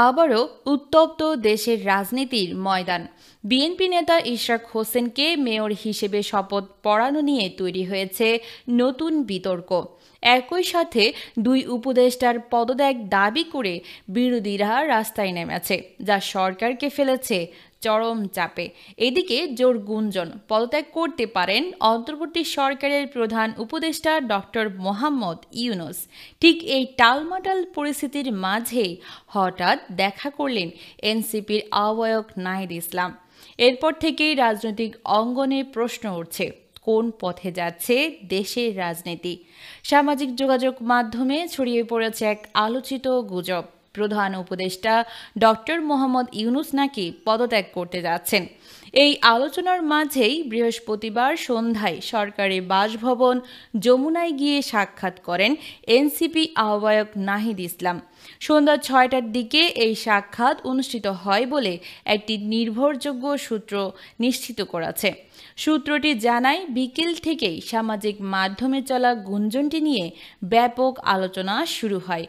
আবারও উত্তপ্ত দেশের রাজনীতির ময়দান। বিএনপি নেতা ইশরাক হোসেনকে মেয়র হিসেবে শপথ পড়ানো নিয়ে তৈরি হয়েছে নতুন বিতর্ক। একই সাথে দুই উপদেষ্টার পদত্যাগ দাবি করে বিরোধীরা রাস্তায় নেমেছে, যা সরকারকে ফেলেছে চরম চাপে। এদিকে জোর গুঞ্জন পদত্যাগ করতে পারেন অন্তর্বর্তী সরকারের প্রধান উপদেষ্টা ডক্টর মোহাম্মদ ইউনূস। ঠিক এই টালমাটাল পরিস্থিতির মাঝেই হঠাৎ দেখা করলেন এনসিপির আহ্বায়ক নাহিদ ইসলাম। এরপর থেকেই রাজনৈতিক অঙ্গনে প্রশ্ন উঠছে, কোন পথে যাচ্ছে দেশের রাজনীতি? সামাজিক যোগাযোগ মাধ্যমে ছড়িয়ে পড়েছে এক আলোচিত গুজব, প্রধান উপদেষ্টা ডক্টর মোহাম্মদ ইউনূস নাকি পদত্যাগ করতে যাচ্ছেন। এই আলোচনার মাঝেই বৃহস্পতিবার সন্ধ্যায় সরকারি বাসভবন যমুনায় গিয়ে সাক্ষাৎ করেন এনসিপি আহ্বায়ক নাহিদ ইসলাম। সন্ধ্যা ৬টার দিকে এই সাক্ষাৎ অনুষ্ঠিত হয় বলে একটি নির্ভরযোগ্য সূত্র নিশ্চিত করেছে। সূত্রটি জানায়, বিকেল থেকেই সামাজিক মাধ্যমে চলা গুঞ্জনটি নিয়ে ব্যাপক আলোচনা শুরু হয়।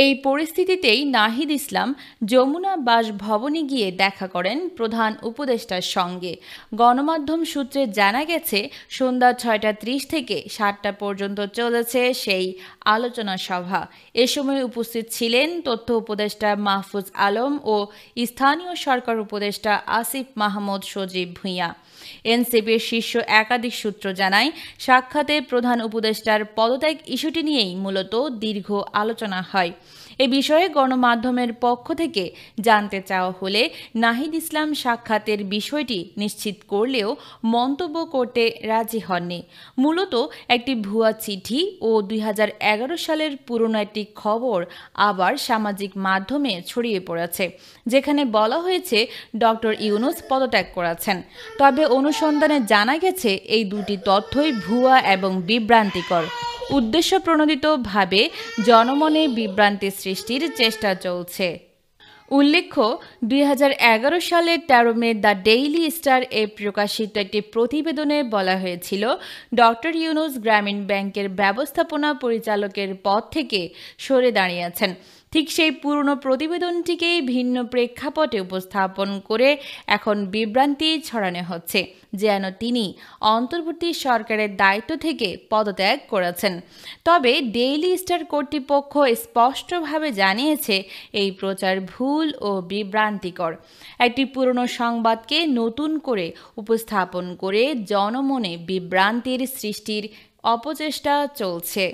এই পরিস্থিতিতেই নাহিদ ইসলাম যমুনা বাসভবনে গিয়ে দেখা করেন প্রধান উপদেষ্টার সঙ্গে। গণমাধ্যম সূত্রে জানা গেছে, সন্ধ্যা ৬টা ৩০ থেকে ৭টা পর্যন্ত চলেছে সেই আলোচনা সভা। এ সময় উপস্থিত ছিলেন তথ্য উপদেষ্টা মাহফুজ আলম ও স্থানীয় সরকার উপদেষ্টা আসিফ মাহমুদ সজীব ভূঁইয়া। এনসিপির শীর্ষ একাধিক সূত্র জানায়, সাক্ষাতে প্রধান উপদেষ্টার পদত্যাগ ইস্যুটি নিয়েই মূলত দীর্ঘ আলোচনা হয়। এ বিষয়ে গণমাধ্যমের পক্ষ থেকে জানতে চাওয়া হলে নাহিদ ইসলাম সাক্ষাতের বিষয়টি নিশ্চিত করলেও মন্তব্য করতে রাজি হননি। মূলত একটি ভুয়া চিঠি ও ২০১১ সালের পুরনো একটি খবর আবার সামাজিক মাধ্যমে ছড়িয়ে পড়েছে, যেখানে বলা হয়েছে ডক্টর ইউনূস পদত্যাগ করেছেন। তবে অনুসন্ধানে জানা গেছে এই দুটি তথ্যই ভুয়া এবং বিভ্রান্তিকর। উদ্দেশ্যপ্রণোদিতভাবে জনমনে বিভ্রান্তি সৃষ্টির চেষ্টা চলছে। উল্লেখ্য, ২০১১ সালের ১৩ মে দ্য ডেইলি স্টার প্রকাশিত একটি প্রতিবেদনে বলা হয়েছিল, ডক্টর ইউনূস গ্রামীণ ব্যাংকের ব্যবস্থাপনা পরিচালকের পদ থেকে সরে দাঁড়িয়েছেন। ঠিক সেই পুরনো প্রতিবেদনটিকেই ভিন্ন প্রেক্ষাপটে উপস্থাপন করে এখন বিভ্রান্তি ছড়ানো হচ্ছে, যেন তিনি অন্তর্বর্তী সরকারের দায়িত্ব থেকে পদত্যাগ করেছেন। তবে ডেইলি স্টার কর্তৃপক্ষ স্পষ্টভাবে জানিয়েছে, এই প্রচার ভুল ও বিভ্রান্তিকর। একটি পুরনো সংবাদকে নতুন করে উপস্থাপন করে জনমনে বিভ্রান্তির সৃষ্টির অপচেষ্টা চলছে।